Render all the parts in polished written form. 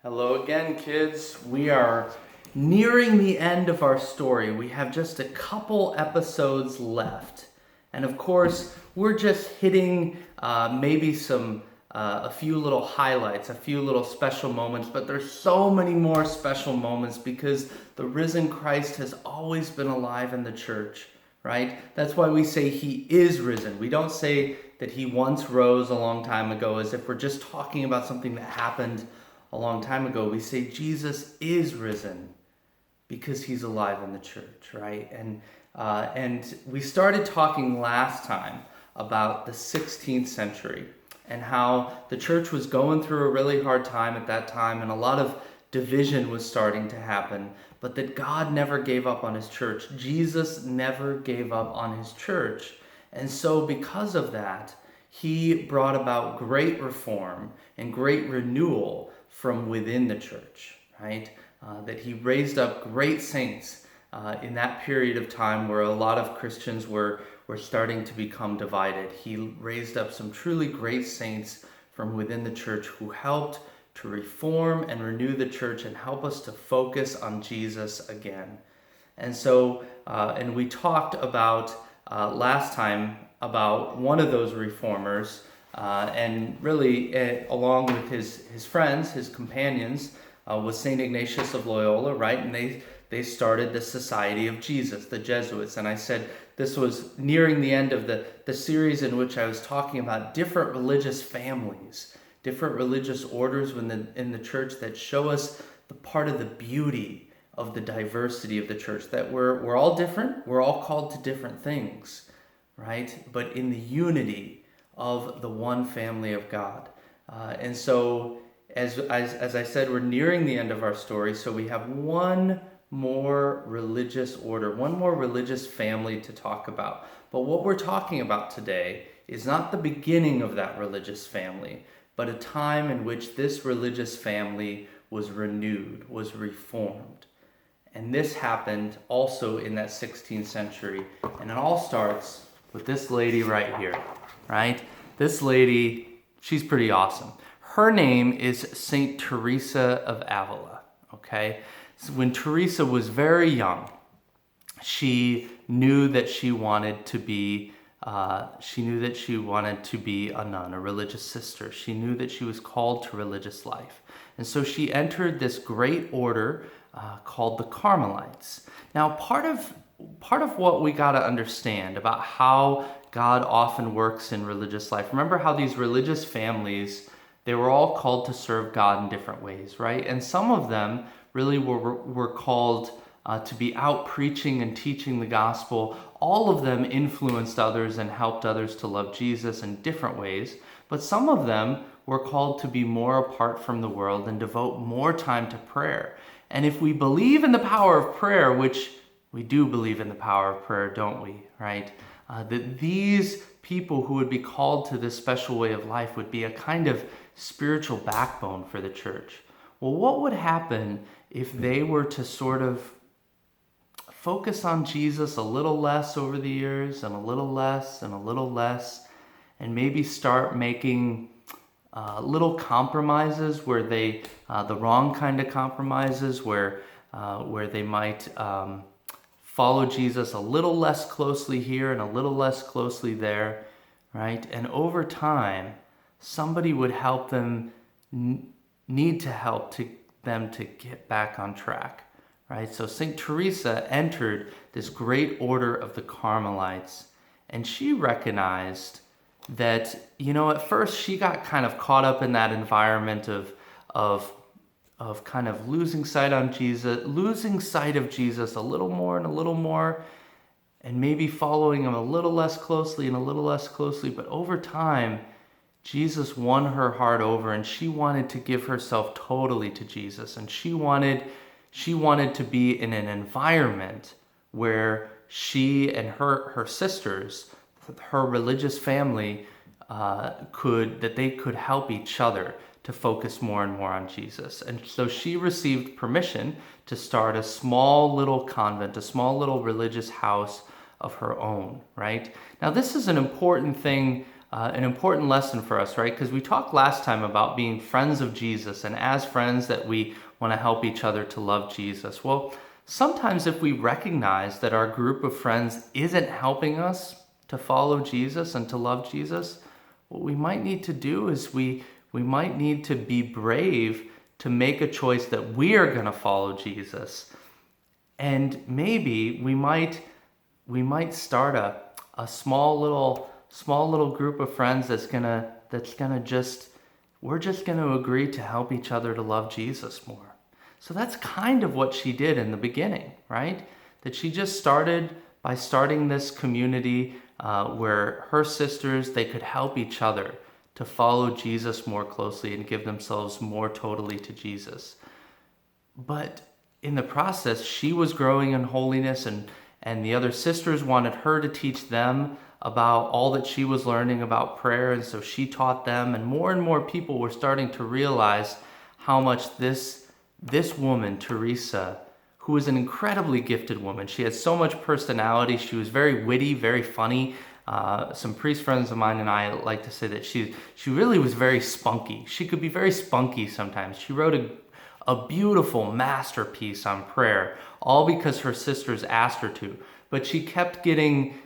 Hello again, kids. We are nearing the end of our story. We have just a couple episodes left. And of course, we're just hitting maybe a few little highlights, a few little special moments, but there's so many more special moments because the risen Christ has always been alive in the church, right? That's why we say he is risen. We don't say that he once rose a long time ago as if we're just talking about something that happened a long time ago. We say Jesus is risen because he's alive in the church, right? And we started talking last time about the 16th century and how the church was going through a really hard time at that time, and a lot of division was starting to happen, but that God never gave up on his church. Jesus never gave up on his church. And so because of that, he brought about great reform and great renewal from within the church, right? That he raised up great saints in that period of time where a lot of Christians were starting to become divided. He raised up some truly great saints from within the church who helped to reform and renew the church and help us to focus on Jesus again. And so, and we talked about last time about one of those reformers, and really along with his friends, his companions, was St. Ignatius of Loyola, right? And they started the Society of Jesus, the Jesuits. And I said this was nearing the end of the series in which I was talking about different religious families, different religious orders in the church that show us the part of the beauty of the diversity of the church, that we're all different, we're all called to different things, right? But in the unity of the one family of God. And so, as I said, we're nearing the end of our story, so we have one more religious order, one more religious family to talk about. But what we're talking about today is not the beginning of that religious family, but a time in which this religious family was renewed, was reformed. And this happened also in that 16th century. And it all starts with this lady right here, right? This lady, she's pretty awesome. Her name is Saint Teresa of Avila, okay? So when Teresa was very young, she knew that she wanted to be a nun, a religious sister. She knew that she was called to religious life. And so she entered this great order called the Carmelites. Now, part of what we got to understand about how God often works in religious life, remember how these religious families, they were all called to serve God in different ways, right? And some of them really were called to be out preaching and teaching the gospel. All of them influenced others and helped others to love Jesus in different ways. But some of them were called to be more apart from the world and devote more time to prayer. And if we believe in the power of prayer, which we do believe in the power of prayer, don't we, right? That these people who would be called to this special way of life would be a kind of spiritual backbone for the church. Well, what would happen if they were to sort of focus on Jesus a little less over the years, and a little less, and a little less, and maybe start making little compromises where they, the wrong kind of compromises, where they might follow Jesus a little less closely here and a little less closely there, right? And over time, somebody would help them, need to help them to get back on track, right? So St. Teresa entered this great order of the Carmelites, and she recognized that, at first she got kind of caught up in that environment of kind of losing sight of Jesus a little more, and maybe following him a little less closely and a little less closely. But over time, Jesus won her heart over, and she wanted to give herself totally to Jesus. And she wanted to be in an environment where she and her sisters, her religious family, they could help each other to focus more and more on Jesus. And so she received permission to start a small little convent, a small little religious house of her own, right? Now, this is an important thing an important lesson for us, right? Because we talked last time about being friends of Jesus, and as friends that we want to help each other to love Jesus. Well, sometimes if we recognize that our group of friends isn't helping us to follow Jesus and to love Jesus, what we might need to do is we might need to be brave to make a choice that we are going to follow Jesus. And maybe we might start a small little group of friends we're just gonna agree to help each other to love Jesus more. So that's kind of what she did in the beginning, right? That she just started by starting this community where her sisters, they could help each other to follow Jesus more closely and give themselves more totally to Jesus. But in the process, she was growing in holiness, and the other sisters wanted her to teach them about all that she was learning about prayer, and so she taught them, and more people were starting to realize how much this woman, Teresa, who was an incredibly gifted woman. She had so much personality. She was very witty, very funny. Some priest friends of mine and I like to say that she really was very spunky. She could be very spunky sometimes. She wrote a beautiful masterpiece on prayer, all because her sisters asked her to. But she kept getting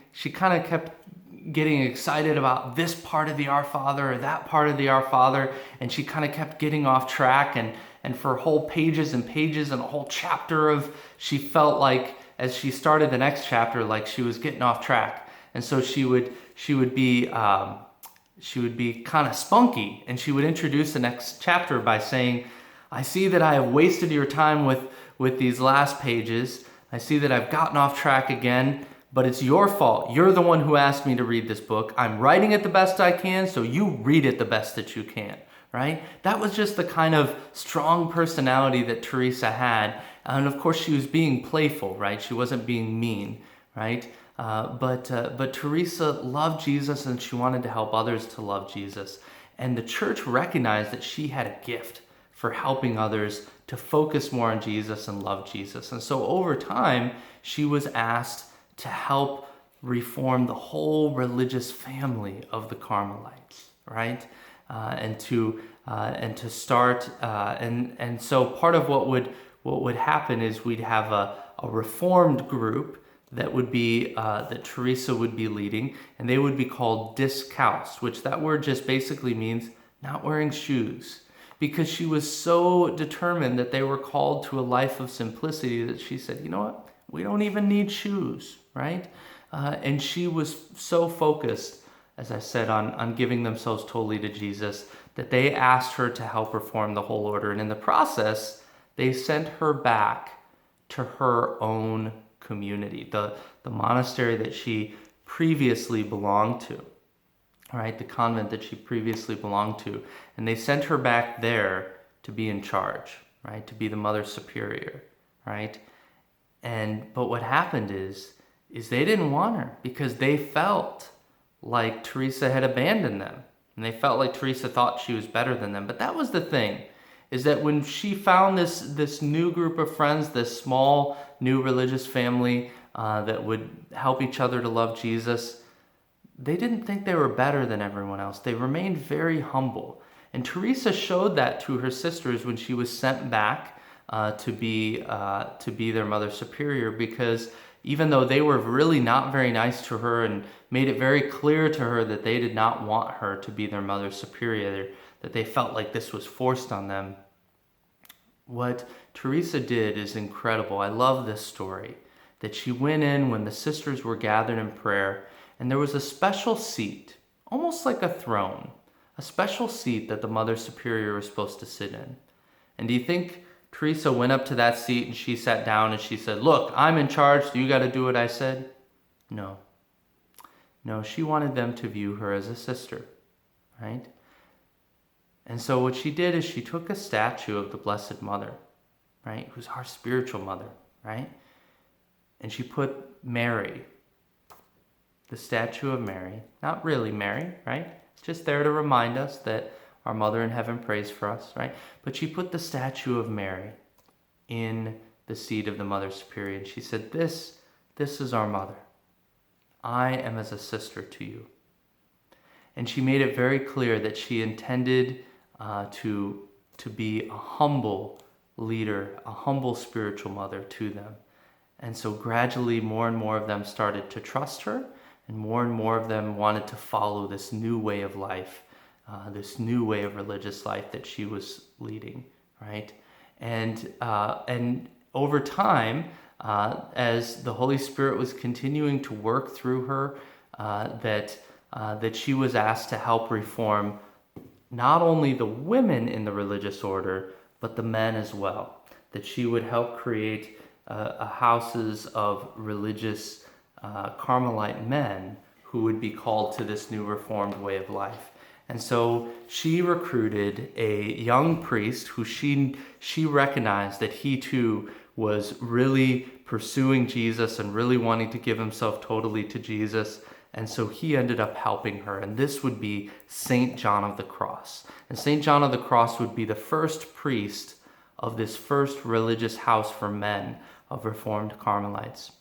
excited about this part of the Our Father or that part of the Our Father, and she kind of kept getting off track, and for whole pages and pages and a whole chapter she felt like as she started the next chapter, like she was getting off track. And so she would be kind of spunky, and she would introduce the next chapter by saying, I see that I have wasted your time with these last pages. I see that I've gotten off track again, but it's your fault. You're the one who asked me to read this book. I'm writing it the best I can, so you read it the best that you can, right? That was just the kind of strong personality that Teresa had. And of course, she was being playful, right? She wasn't being mean, right? But Teresa loved Jesus, and she wanted to help others to love Jesus. And the church recognized that she had a gift for helping others to focus more on Jesus and love Jesus. And so over time, she was asked to help reform the whole religious family of the Carmelites, right? And to start, and so part of what would happen is we'd have a reformed group that would be that Teresa would be leading, and they would be called discalced, which that word just basically means not wearing shoes, because she was so determined that they were called to a life of simplicity that she said, you know what, we don't even need shoes, right? And she was so focused, as I said, on giving themselves totally to Jesus, that they asked her to help reform the whole order. And in the process, they sent her back to her own community, the monastery that she previously belonged to, right? The convent that she previously belonged to. And they sent her back there to be in charge, right? To be the Mother Superior, right? But what happened is they didn't want her because they felt like Teresa had abandoned them. And they felt like Teresa thought she was better than them. But that was the thing, is that when she found this new group of friends, this small new religious family that would help each other to love Jesus, they didn't think they were better than everyone else. They remained very humble. And Teresa showed that to her sisters when she was sent back to be their Mother Superior, because even though they were really not very nice to her and made it very clear to her that they did not want her to be their Mother Superior, that they felt like this was forced on them, what Teresa did is incredible. I love this story, that she went in when the sisters were gathered in prayer, and there was a special seat, almost like a throne, a special seat that the Mother Superior was supposed to sit in. And do you think Teresa went up to that seat and she sat down and she said, look, I'm in charge, so you got to do what I said? No. No, she wanted them to view her as a sister, right? And so what she did is she took a statue of the Blessed Mother, right, who's our spiritual mother, right? And she put Mary, the statue of Mary, not really Mary, right? Just there to remind us that our Mother in Heaven prays for us, right? But she put the statue of Mary in the seat of the Mother Superior. And she said, this is our Mother. I am as a sister to you. And she made it very clear that she intended to be a humble leader, a humble spiritual mother to them. And so gradually more and more of them started to trust her, and more of them wanted to follow this new way of life, this new way of religious life that she was leading, right? And over time, as the Holy Spirit was continuing to work through her, that she was asked to help reform not only the women in the religious order, but the men as well. That she would help create houses of religious Carmelite men who would be called to this new reformed way of life. And so she recruited a young priest who she recognized that he too was really pursuing Jesus and really wanting to give himself totally to Jesus. And so he ended up helping her. And this would be St. John of the Cross. And St. John of the Cross would be the first priest of this first religious house for men of Reformed Carmelites.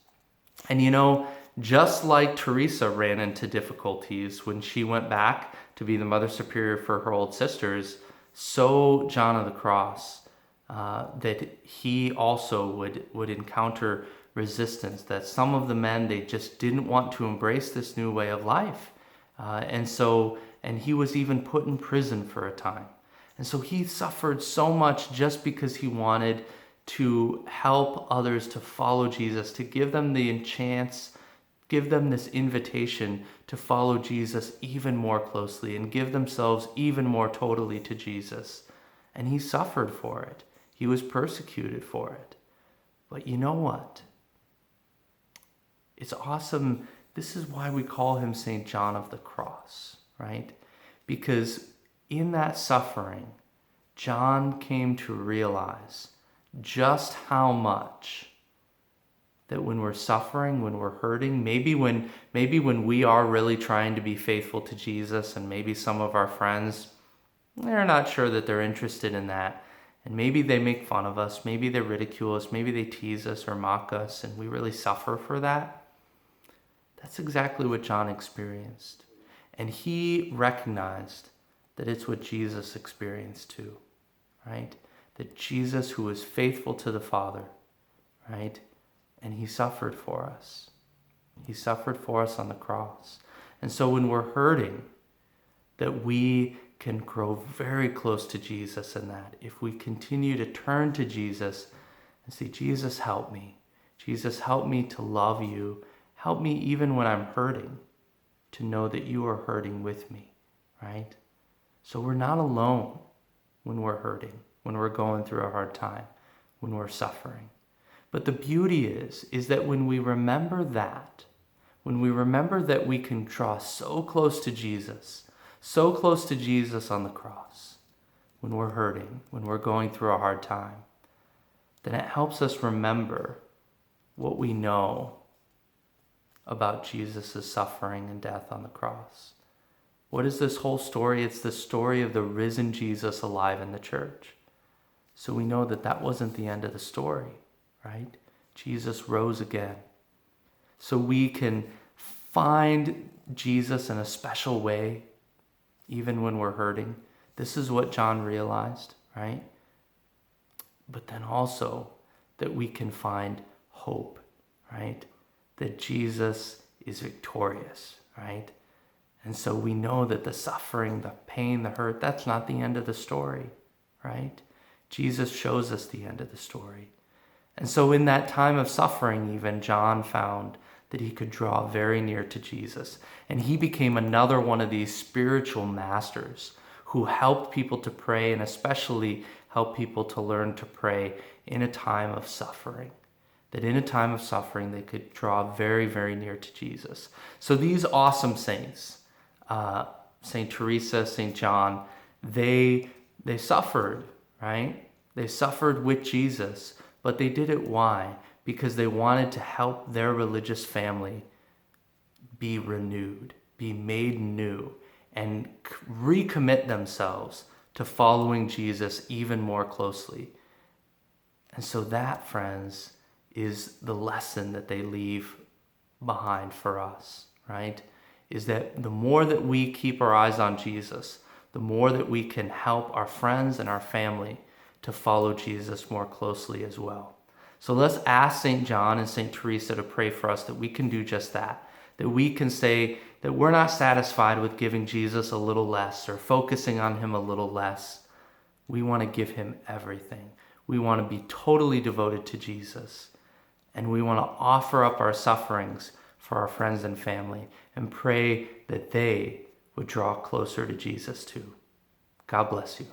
And you know, just like Teresa ran into difficulties when she went back to be the Mother Superior for her old sisters, so John of the Cross, that he also would encounter resistance, that some of the men, they just didn't want to embrace this new way of life. And he was even put in prison for a time. And so he suffered so much just because he wanted to help others to follow Jesus, to give them the chance, give them this invitation to follow Jesus even more closely and give themselves even more totally to Jesus. And he suffered for it. He was persecuted for it. But you know what? It's awesome. This is why we call him St. John of the Cross, right? Because in that suffering, John came to realize just how much that when we're suffering, when we're hurting, maybe when we are really trying to be faithful to Jesus, and maybe some of our friends, they're not sure that they're interested in that, and maybe they make fun of us, maybe they ridicule us, maybe they tease us or mock us, and we really suffer for that. That's exactly what John experienced. And he recognized that it's what Jesus experienced too, right? That Jesus, who was faithful to the Father, right? And he suffered for us. He suffered for us on the cross. And so when we're hurting, that we can grow very close to Jesus in that. If we continue to turn to Jesus and say, Jesus, help me. Jesus, help me to love you. Help me even when I'm hurting, to know that you are hurting with me, right? So we're not alone when we're hurting, when we're going through a hard time, when we're suffering. But the beauty is that when we remember that, when we remember that we can draw so close to Jesus on the cross, when we're hurting, when we're going through a hard time, then it helps us remember what we know about Jesus' suffering and death on the cross. What is this whole story? It's the story of the risen Jesus alive in the church. So we know that that wasn't the end of the story, right? Jesus rose again. So we can find Jesus in a special way, even when we're hurting. This is what John realized, right? But then also that we can find hope, right? That Jesus is victorious, right? And so we know that the suffering, the pain, the hurt, that's not the end of the story, right? Jesus shows us the end of the story. And so in that time of suffering, even John found that he could draw very near to Jesus. And he became another one of these spiritual masters who helped people to pray, and especially helped people to learn to pray in a time of suffering. That in a time of suffering, they could draw very, very near to Jesus. So these awesome saints, St. Teresa, St. John, they suffered, right? They suffered with Jesus, but they did it why? Because they wanted to help their religious family be renewed, be made new, and recommit themselves to following Jesus even more closely. And so that, friends, is the lesson that they leave behind for us, right? is that the more that we keep our eyes on Jesus, the more that we can help our friends and our family to follow Jesus more closely as well. So let's ask St. John and St. Teresa to pray for us that we can do just that we can say that we're not satisfied with giving Jesus a little less or focusing on him a little less. We want to give him everything. We want to be totally devoted to Jesus. And we want to offer up our sufferings for our friends and family and pray that they would draw closer to Jesus too. God bless you.